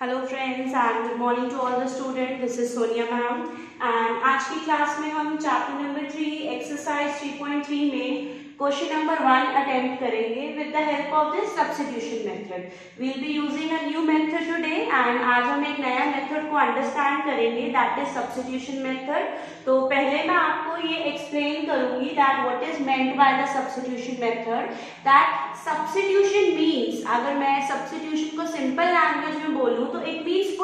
Hello friends and good morning to all the student. This is Sonia ma'am एंड आज की class में हम चैप्टर नंबर 3 एक्सरसाइज 3.3 में क्वेश्चन नंबर 1 अटेम्प्ट करेंगे with the help of this substitution method. We will be using a new method today and आज हम एक नया मेथड को अंडरस्टैंड करेंगे, दैट इज सब्स्टिट्यूशन मेथड। तो पहले मैं आपको ये एक्सप्लेन करूंगी that what is meant by the substitution method. That substitution means, अगर मैं सब्स्टिट्यूशन को सिंपल लैंग्वेज में बोलूं तो it means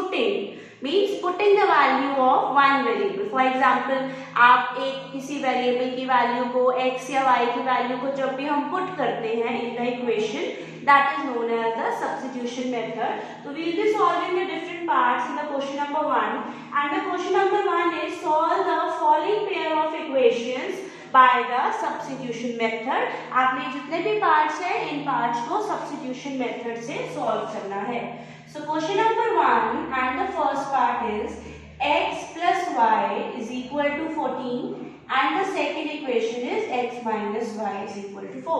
putting the value of one variable. For example, आप एक किसी वेरिएबल की वैल्यू को x या y की वैल्यू को जब भी हम पुट करते हैं in the equation, that is known as the substitution method. तो we will be solving the different parts in the question number 1 and the question number 1 is solve the following pair of equations by the substitution method. आपने जितने भी parts हैं इन parts को substitution method से solve करना है। So question number 1 and the first part is x plus y is equal to 14 and the second equation is x minus y is equal to 4.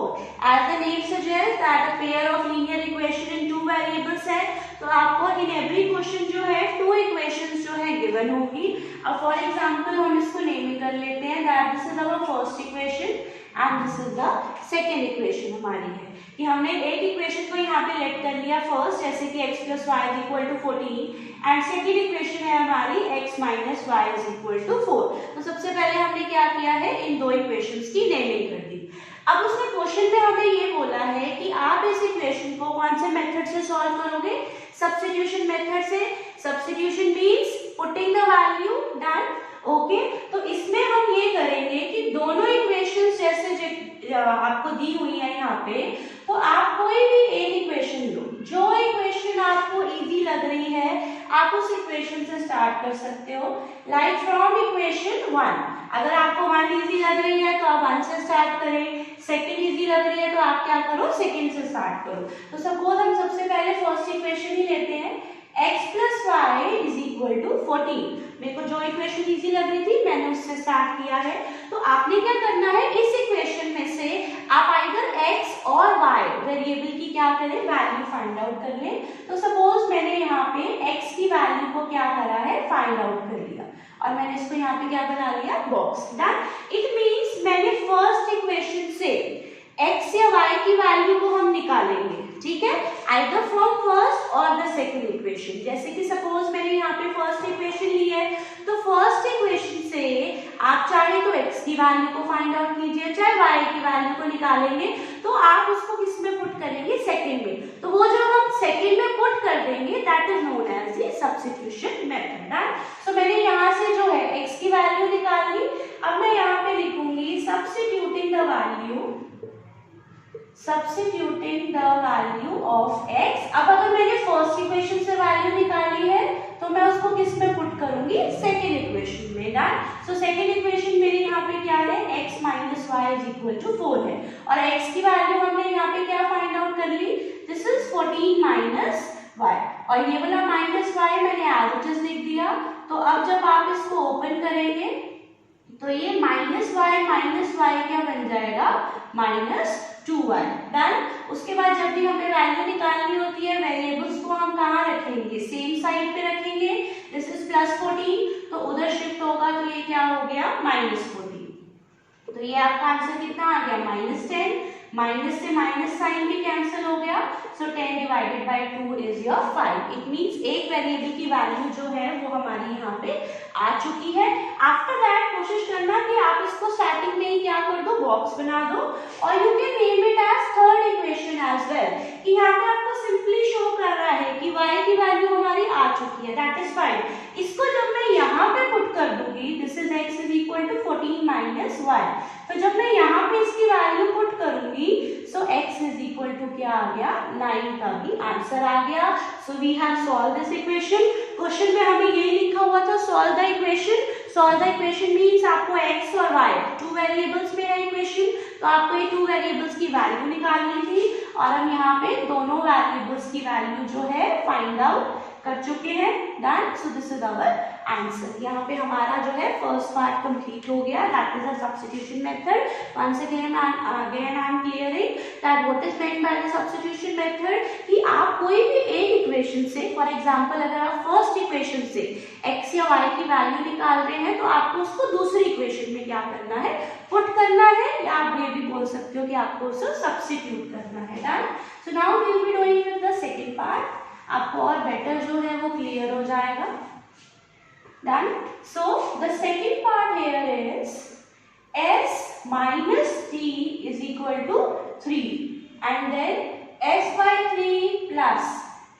As the name suggests that a pair of linear equation in two variables है, तो आपको in every question जो है two equations जो है given होगी। अब for example हम इसको नेमिंग कर लेते हैं that this is our first equation and this is the second equation हमारी है कि हमने एक इक्वेशन को यहाँ पे लेट कर लिया फर्स्ट, जैसे कि x plus y is equal to 14 and second equation है हमारी x minus y is equal to 4। तो सबसे पहले हमने क्या किया है, इन दो इक्वेशंस की नेमिंग कर दी। अब उसने क्वेश्चन में हमें ये बोला है कि आप इस इक्वेशन को कौन से मेथड से सॉल्व करोगे, सब्स्टिट्यूशन मेथड से। Substitution means putting the value, done. Okay, तो इसमें हम ये करेंगे कि दोनों इक्वेशंस जैसे आपको दी हुई है यहाँ पे, तो आप कोई भी एक इक्वेशन लो, जो इक्वेशन आपको इजी लग रही है आप उस इक्वेशन से स्टार्ट कर सकते हो। लाइक फ्रॉम इक्वेशन 1, अगर आपको 1 इजी लग रही है तो आप 1 से स्टार्ट करें, सेकंड इजी लग रही है तो आप क्या करो, सेकंड से स्टार्ट करो। तो सपोज हम सबसे पहले फर्स्ट इक्वेशन ही लेते हैं, x plus y is equal to 14। मेरे को जो इक्वेशन इजी लग रही थी मैंने उससे स्टार्ट किया है। तो आपने क्या करना है, इस इक्वेशन में से आप आइदर x और y वेरिएबल की क्या करें, वैल्यू फाइंड आउट कर लें। तो सपोज मैंने यहाँ पे x की वैल्यू को क्या करा है, फाइंड आउट कर लिया और मैंने इसको यहाँ पे क्या बना लिया, बॉक्स। डन। इट मीन्स मैंने फर्स्ट इक्वेशन से x या y की वैल्यू को हम निकालेंगे, ठीक है, आइदर फ्रॉम फर्स्ट और द सेकंड इक्वेशन। जैसे कि सपोज मैंने यहाँ पे फर्स्ट इक्वेशन ली है, तो फर्स्ट इक्वेशन से आप चाहे तो x की वैल्यू को फाइंड आउट कीजिए, चाहे y की वैल्यू को निकालेंगे, तो आप उसको किस में पुट करेंगे, सेकंड में। तो वो जो हम सेकंड में पुट कर देंगे that is known as the substitution method. Done. So मैंने यहाँ से जो है x की वैल्यू निकाल ली। अब मैं यहाँ पे लिखूंगी substituting the value of x। अब अगर मैंने फर्स्ट इक्वेशन से वैल्यू निकाली है तो मैं उसको किस में पुट करूंगी, सेकेंड इक्वेशन में। डन। सो सेकेंड इक्वेशन मेरी यहाँ पे क्या है, x minus y is equal to 4 है और x की वैल्यू हमने यहाँ पे क्या फाइंड आउट कर ली, दिस इज 14 minus y और ये वाला माइनस y मैंने एज इट इज लिख दिया। तो अब जब आप इसको ओपन करेंगे तो ये माइनस y क्या बन जाएगा, -2y। डन। उसके बाद जब भी हमें वैल्यू निकालनी होती है वेरिएबल्स को हम कहाँ रखेंगे, सेम साइड पे रखेंगे। दिस इज +14 तो उधर शिफ्ट होगा तो ये क्या हो गया, -14। तो ये आपका आंसर कितना आ गया, -10। माइनस से माइनस साइन भी कैंसिल हो गया, सो 10 divided by 2 is your 5। It means एक वेरिएबल की वैल्यू जो है वो हमारी यहाँ पे आ चुकी है। आफ्टर दैट कोशिश करना कि आप इसको स्टार्टिंग में ही क्या कर दो, बॉक्स बना दो और you can name it as third equation as well, कि यहाँ पे आपको सिंपली शो कर रहा है कि y की वैल्यू हमारी आ चुकी है, दैट इज फाइन। इसको जब मैं यहाँ पे पुट कर दूंगी, this is x is equal to 14 minus y, तो जब मैं यहाँ पे इसकी वैल्यू पुट करूंगी so x is equal to क्या आ गया, 9 का भी आंसर आ गया। So we have solve this equation. Question में हमें ये लिखा हुआ था, solve the equation. Solve the equation means आपको x और y टू वेरिएबल्स में है इक्वेशन, तो आपको ये टू वेरिएबल्स की वैल्यू निकालनी थी और हम यहाँ पे दोनों वेरिएबल्स की वैल्यू जो है फाइंड आउट कर चुके हैं। Done. So this is our answer. यहाँ पे हमारा जो है फर्स्ट पार्ट कंप्लीट हो गया, that is a substitution method. Once again I am clearing that what is meant by the substitution method कि आप कोई भी एक इक्वेशन से, फॉर एग्जांपल अगर आप फर्स्ट इक्वेशन से x या y की वैल्यू निकाल रहे हैं तो आपको उसको दूसरी इक्वेशन में क्या करना है, पुट करना है, या आप ये भी बोल सकते हो कि आपको उसे सब्स्टिट्यूट करना है। Done. So now we will be doing with the second part, आपको और बेटर जो है वो क्लियर हो जाएगा। Done. So the second part here is s minus t is equal to 3 and then s by 3 plus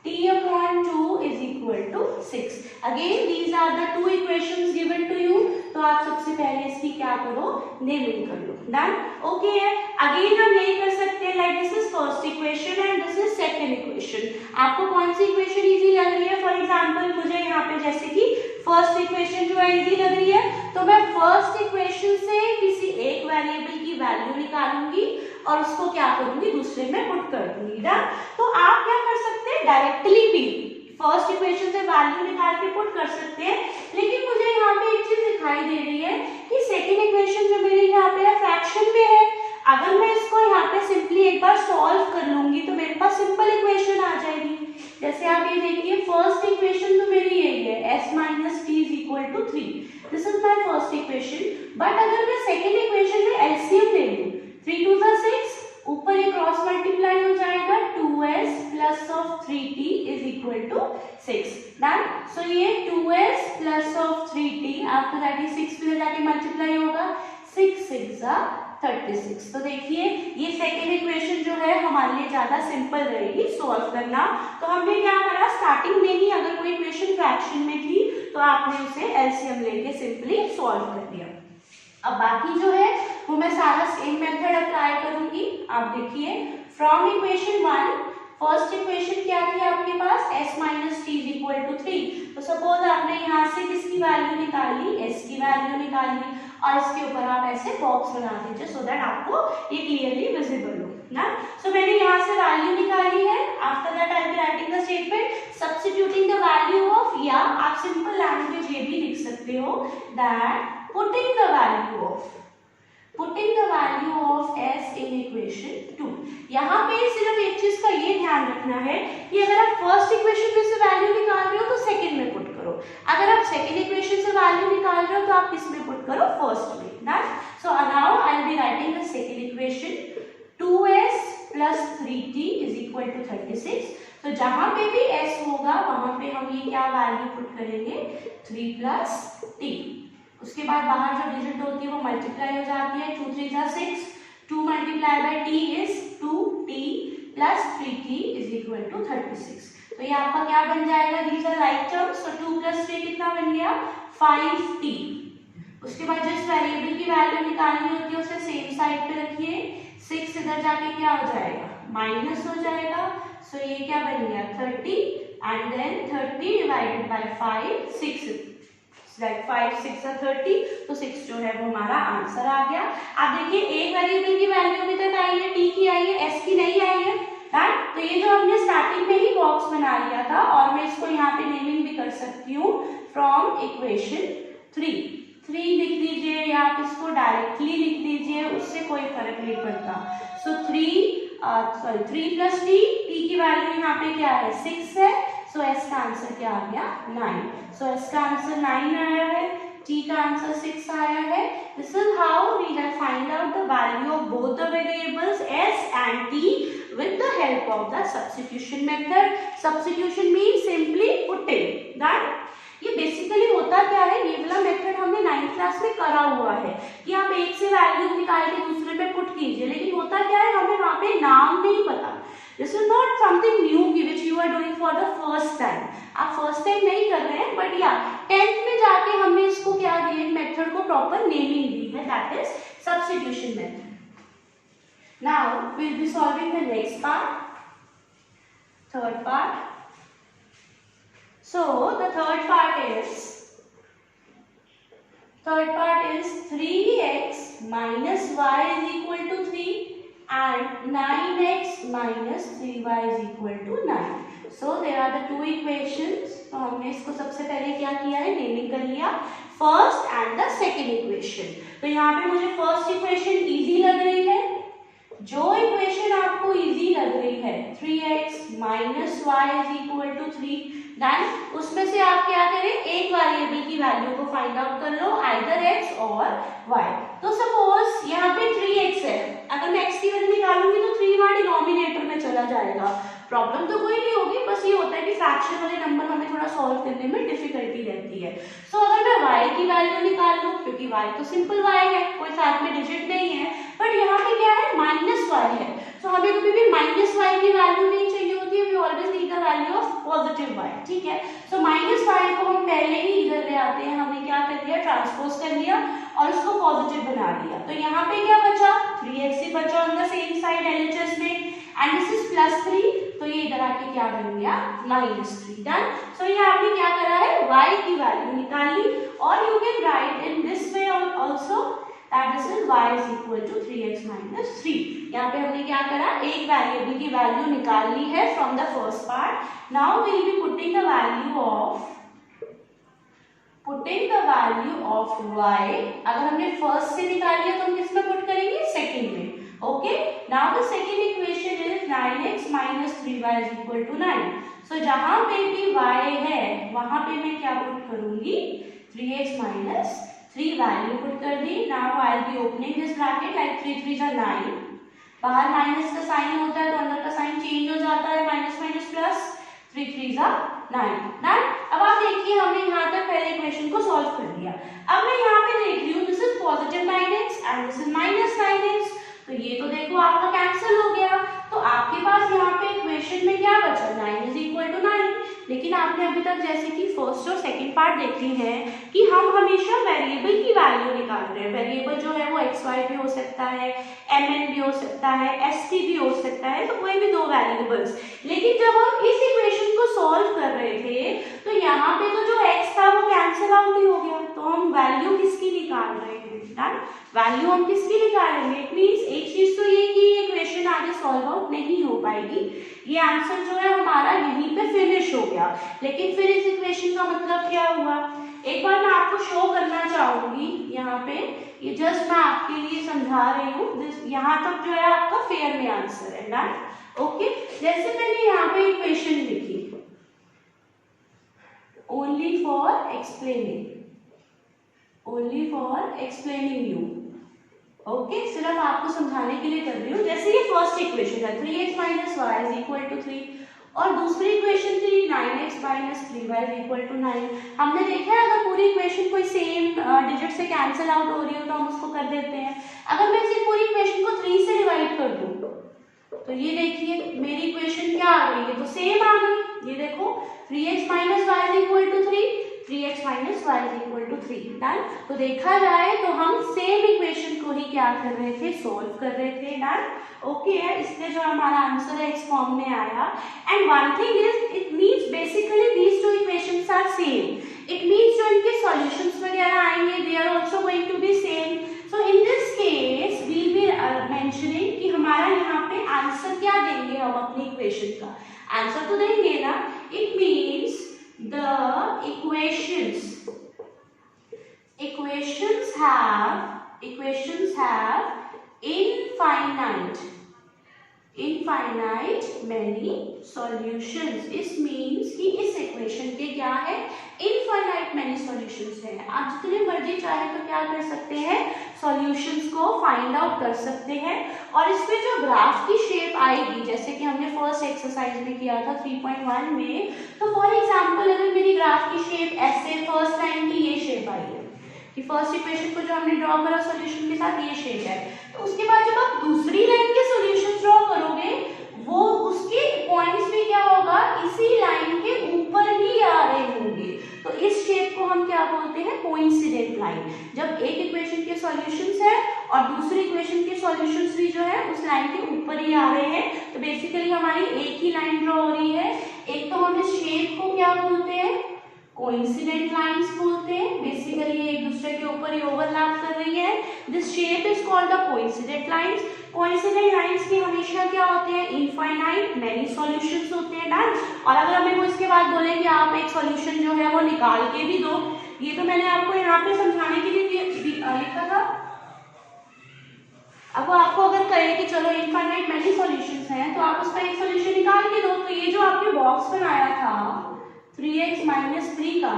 t upon 2 is equal to 6. Again these are the two equations given to you. तो आप सबसे पहले इसकी क्या करो, naming कर लो। Done. Okay है। Again हम यही कर सकते हैं, like this is first equation and this is second equation. आपको कौन सी इक्वेशन इजी लग रही है? फॉर एग्जांपल मुझे यहाँ पे जैसे कि फर्स्ट इक्वेशन जो है इजी लग रही है, तो मैं फर्स्ट इक्वेशन से किसी एक वेरिएबल की वैल्यू निकालूंगी और उसको क्या करूंगी, दूसरे में पुट कर दूंगी। डन। तो आप क्या कर सकते हैं, डायरेक्टली भी फर्स्ट इक्वेशन से वैल्यू निकाल के पुट कर सकते हैं, लेकिन मुझे यहाँ पे एक चीज दिखाई दे रही है कि सेकेंड इक्वेशन जो मेरी यहाँ पे फ्रैक्शन में है, अगर मैं इसको यहाँ पे सिंपली एक बार सॉल्व कर लूंगी तो मेरे पास सिंपल इक्वेशन आ जाएगी। जैसे आप ये देखिए फर्स्ट इक्वेशन तो मेरी यही है, s minus t is equal to 3. This is my first equation. But अगर मैं सेकेंड इक्वेशन में एलसीएम ले लूं, 3 2 6, ऊपर एक क्रॉस मल्टीप्लाई हो जाएगा, 2s plus of 3t is equal to 6। Done. So ये 2s प्लस ऑफ 3t आपको दैट इज 6 पे जाके मल्टीप्लाई होगा, 6 6 36। तो देखिए ये सेकेंड इक्वेशन जो है हमारे लिए ज्यादा सिंपल रहेगी सॉल्व करना। तो हमने क्या करा, स्टार्टिंग में ही अगर कोई इक्वेशन फ्रैक्शन में थी तो आपने उसे एलसीएम लेके सिंपली सॉल्व कर दिया। अब बाकी जो है वो मैं सारा सेम मेथड अप्लाई करूंगी। आप देखिए फ्रॉम इक्वेशन 1, फर्स्ट इक्वेशन क्या थी आपके पास, s minus t is equal to 3। तो सपोज आपने यहाँ से किसकी वैल्यू निकाली, s की वैल्यू निकाली, और इसके ऊपर आप ऐसे बॉक्स बना दीजिए सो दैट आपको ये क्लियरली विजिबल हो ना। सो मैंने यहाँ से वैल्यू निकाली है। After that I will writing the statement substituting the value of, या आप सिंपल लैंग्वेज ये भी लिख सकते हो that putting the value of s in equation 2। यहाँ पे सिर्फ एक चीज का ये ध्यान रखना है कि अगर आप फर्स्ट इक्वेशन में से वैल्यू निकाल रहे हो तो सेकंड में पुट करो, अगर आप सेकंड इक्वेशन से वैल्यू निकाल रहे हो तो आप किस में पुट करो, फर्स्ट में। Done. So now I will be writing the second equation, 2s plus 3t is equal to 36। तो जहां पे भी s होगा वहां पे हम ये क्या वैल्यू पुट करेंगे, 3 plus t। उसके बाद बाहर जो डिजिट होती है वो मल्टीप्लाई हो जाती है, 2 3 6, 2 multiply by t is 2t plus 3t is equal to 36। तो ये आपका क्या बन जाएगा, these are like terms, so 2 plus 3 कितना बन गया, 5t। उसके बाद जिस वेरिएबल की वैल्यू निकालनी होती है उसे सेम साइड पे रखिए, 6 इधर जाके क्या हो जाएगा, माइनस हो जाएगा। सो ये क्या बन गया, 30 and then 30 divided by 5, 6 that 5 6 30, तो 6 जो है वो हमारा आंसर आ गया। आप देखिए एक वेरिएबल की वैल्यू अभी तक आई है, t की आई है, s की नहीं आई है। राइट। तो ये जो हमने स्टार्टिंग में ही बॉक्स बना लिया था, और मैं इसको यहाँ पे नेमिंग भी कर सकती हूँ फ्रॉम इक्वेशन 3 लिख दीजिए, या आप इसको डायरेक्टली लिख दीजिए, उससे कोई फर्क नहीं पड़ता। सो 3 प्लस t की वैल्यू यहाँ पे क्या है, 6 है। सो s का आंसर क्या आ गया, 9। सो s का आंसर 9 आया है, t का आंसर 6 आया है। This is how we have find out the value of both the variables s and t with the help of the substitution method। Substitution means simply putting that। ये basically होता क्या है, ये वाला method हमने 9th class में करा हुआ है कि आप एक से वैल्यू निकाल के दूसरे पे पुट कीजिए, लेकिन होता क्या है, हमें वहां पे नाम नहीं पता। This is not something new which you are doing for the first time. आप फर्स्ट टाइम नहीं कर रहे हैं, बट या 10th में जाके हमने इसको क्या दिया, मेथड को प्रॉपर नेमिंग दी है, that is substitution method. Now we will be solving the next part, third part. So the third part is 3x minus y is equal to 3 and 9x minus 3y is equal to 9. So there are the two equations. तो हमने इसको सबसे पहले क्या किया है, naming कर लिया, first and the second equation. तो यहाँ पे मुझे फर्स्ट इक्वेशन इजी लग रही है। जो इक्वेशन आपको है 3x minus y is equal to 3, then उसमें से आप क्या करें, एक वेरिएबल की वैल्यू को फाइंड आउट कर लो, आइदर x और y। तो सपोज यहाँ पे 3x है, अगर मैं x की वैल्यू निकालूंगी तो 3 वहां डिनोमिनेटर में चला जाएगा, प्रॉब्लम तो कोई नहीं होगी, बस ये होता है कि फ्रैक्शन वाले नंबर हमें थोड़ा सॉल्व करने में डिफिकल्टी रहती है। सो अगर मैं y की वैल्यू निकाल लूं, क्योंकि y तो सिंपल y है, कोई साथ में डिजिट नहीं है, बट यहाँ पे क्या है माइनस y है, सो हमें कभी भी माइनस y की वैल्यू नहीं चाहिए होती है, we always need the value of positive y, ठीक है। सो माइनस y को हम पहले ही इधर ले आते हैं, हमने क्या कर दिया, ट्रांसपोज कर लिया और इसको पॉजिटिव बना दिया, तो यहाँ पे क्या बचा, 3x ही बचा on the same side LHS में, एंड दिस इज +3, तो ये इधर आके क्या बन गया -3, डन। सो ये आपने क्या करा है, y की वैल्यू निकाल ली, और you can write in this way also that this is y is equal to 3x - 3। यहाँ पे हमने क्या करा, एक वेरिएबल की वैल्यू निकाल ली है from the first part, now we will be putting the value of y, अगर हमने फर्स्ट से निकाली है तो हम किसमें पुट करेंगे, सेकंड में, okay. Now the second equation is 9x - 3y is equal to 9, so जहां पे भी y है वहां पे मैं क्या पुट करूंगी, 3x - 3 वैल्यू पुट कर दी। Now I will be opening this bracket, like 3 3 जा 9, बाहर माइनस का साइन होता है तो अंदर का साइन चेंज हो जाता है, माइनस माइनस प्लस, 3 3 जा 9, डन। अब आप देखिए हमने यहाँ तक पहले इक्वेशन को सॉल्व कर दिया, अब मैं यहाँ पे देख रही हूँ this is positive 9x and this is minus 9x, तो ये तो देखो आपका कैंसिल हो गया, तो आपके पास यहाँ पे इक्वेशन में क्या बचा, 9 इज इक्वल टू 9। लेकिन आपने अभी तक जैसे कि फर्स्ट और सेकंड पार्ट देखी है कि हम हमेशा वेरिएबल की वैल्यू निकाल रहे हैं, वेरिएबल जो है वो xy भी हो सकता है, mn भी हो सकता है, st भी हो सकता है, तो कोई भी दो वेरिएबल्स। लेकिन जब हम इस इक्वेशन को सॉल्व कर रहे थे तो यहाँ पे तो जो x था वो कैंसिल आउट ही हो गया, तो हम वैल्यू किसकी निकाल रहे हैं, डन, वैल्यू हम किसकी निकालेंगे, इट मींस एक चीज तो ये कि इक्वेशन आगे सॉल्व आउट नहीं हो पाएगी, ये आंसर जो है हमारा यहीं पे फिनिश हो गया। लेकिन फिर इस इक्वेशन का मतलब क्या हुआ, एक बार मैं आपको शो करना चाहूंगी, यहाँ पे ये जस्ट मैं आपके लिए समझा रही हूँ, यहाँ तक जो है आपका फेयर में आंसर है, डन, ओके। जैसे मैंने यहाँ पे इक्वेशन लिखी, only for explaining you, okay, सिर्फ आपको समझाने के लिए कर रही हूँ। जैसे ये फर्स्ट इक्वेशन है 3x - y is equal to 3, और दूसरी इक्वेशन थी 9x - 3y is equal to 9। हमने देखा है अगर पूरी इक्वेशन कोई सेम डिजिट से कैंसिल आउट हो रही हो तो हम उसको कर देते हैं। अगर मैं इसी पूरी इक्वेशन को 3 से डिवाइड कर दूँ तो ये देखिए मेरी इक्वेशन क्या आ गई है, तो सेम आ गई, ये देखो 3x - y is equal to 3, 3x - y is equal to 3, done. तो देखा जाए तो हम सेम इक्वेशन को ही क्या कर रहे थे, सोल्व कर रहे थे, डन, ओके है। इसलिए जो हमारा आंसर है इस फॉर्म में आया। And one thing is it means basically these two equations are same, it means जो इनके सॉल्यूशंस वगैरह आएंगे they are also going to be same. So in this case we will mentioning कि हमारा यहाँ पे आंसर क्या देंगे हम अपनी इक्वेशन का, आंसर तो देंगे ना, it means the equations have infinite many solutions। इस मीन्स कि इस इक्वेशन के क्या है, इनफाइनाइट मैनी सॉल्यूशंस हैं। आप जितने मर्जी चाहे तो क्या कर सकते हैं, सॉल्यूशंस को फाइंड आउट कर सकते हैं। और इसमें जो ग्राफ की शेप आएगी, जैसे कि हमने फर्स्ट एक्सरसाइज में किया था 3.1 में, तो फॉर एग्जांपल अगर मेरी ग्राफ की शेप ऐसे फर्स्ट लाइन की ये शेप आई है कि फर्स्ट इक्वेशन को जो हमने ड्रॉ करा सॉल्यूशन के साथ ये शेप है, तो उसके बाद जब आप दूसरी लाइन के सॉल्यूशन ड्रॉ करोगे वो उसके पॉइंट्स भी क्या होगा, इसी लाइन के ऊपर ही आ रहे होंगे, तो इस शेप को हम क्या बोलते हैं, कोइंसिडेंट लाइन। जब एक इक्वेशन के सॉल्यूशंस है और दूसरी इक्वेशन के सॉल्यूशंस भी जो है उस लाइन के ऊपर ही आ रहे हैं, तो बेसिकली हमारी एक ही लाइन ड्रॉ हो रही है। एक तो हम इस शेप को क्या बोलते हैं, कोइंसिडेंट लाइंस बोलते हैं, बेसिकली ये एक दूसरे के ऊपर ही ओवरलैप कर रही है, this shape is called the coincident lines. Coincident lines के हमेशा क्या होते हैं, इनफाइनाइट मैनी सॉल्यूशंस होते हैं, डन। और अगर हमें वो इसके बाद बोले कि आप एक सॉल्यूशन जो है वो निकाल के भी दो, ये तो मैंने आपको यहाँ पे समझाने के लिए लिखा था, अब वो आपको अगर कहे कि चलो इनफाइनाइट मेनी सॉल्यूशंस हैं तो आप उसका एक सॉल्यूशन निकाल के दो। तो ये जो आपने बॉक्स बनाया था 3x माइनस 3 का,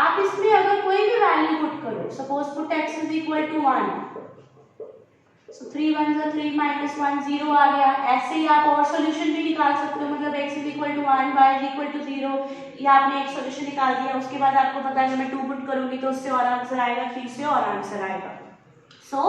आप इसमें अगर कोई भी वैल्यू पुट करो, suppose put x is equal to 1, so 3 1 जा 3 माइनस 1 0 आ गया। ऐसे ही आप और सॉल्यूशन भी निकाल सकते हो, मतलब x is equal to 1 y is equal to 0, या आपने एक सॉल्यूशन निकाल दिया, उसके बाद आपको पता है मैं 2 पुट करूंगी तो उससे और आंसर आएगा, 3 से और आंसर आएगा। So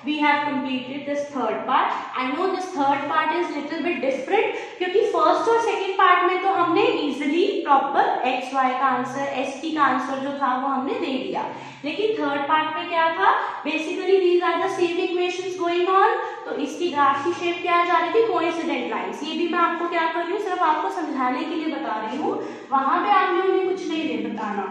we have completed this third part. I know this third part is little bit different क्योंकि first और second part में तो हमने easily proper x y का आंसर, s t का आंसर जो था वो हमने दे दिया, लेकिन थर्ड पार्ट में क्या था, basically these are the same equations going on। तो इसकी ग्राफ की शेप क्या जा रही थी, कोइंसिडेंट लाइंस। ये भी मैं आपको क्या कर रही हूँ, सिर्फ आपको समझाने के लिए बता रही हूँ, वहां पे आपने उन्हें कुछ नहीं दे बताना,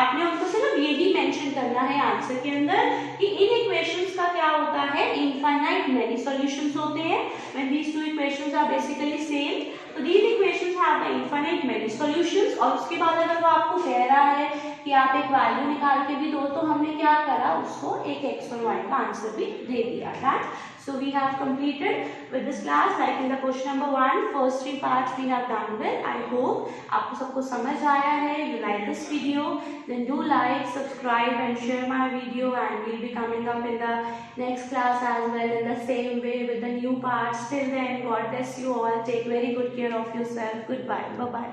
आपने उनको सिर्फ यही मेंशन करना है आंसर के अंदर कि इन इक्वेशंस का क्या होता है, इनफाइनाइट मेनी सॉल्यूशंस होते हैं। When these two equations are basically same, तो these equations have the infinite many solutions. और उसके बाद अगर वो आपको कह रहा है कि आप एक वैल्यू निकाल के भी दो, तो हमने क्या करा, उसको एक x और y का आंसर भी दे दिया, right. So we have completed with this class, like in the question number 1, first 3 parts we have done with. I hope आपको सबको समझ आया है। You like this video, then do like, subscribe and share my video, and we'll be coming up in the next class as well in the same way with the new parts. Till then, God bless you all. Take very good care of yourself. Goodbye. Bye bye.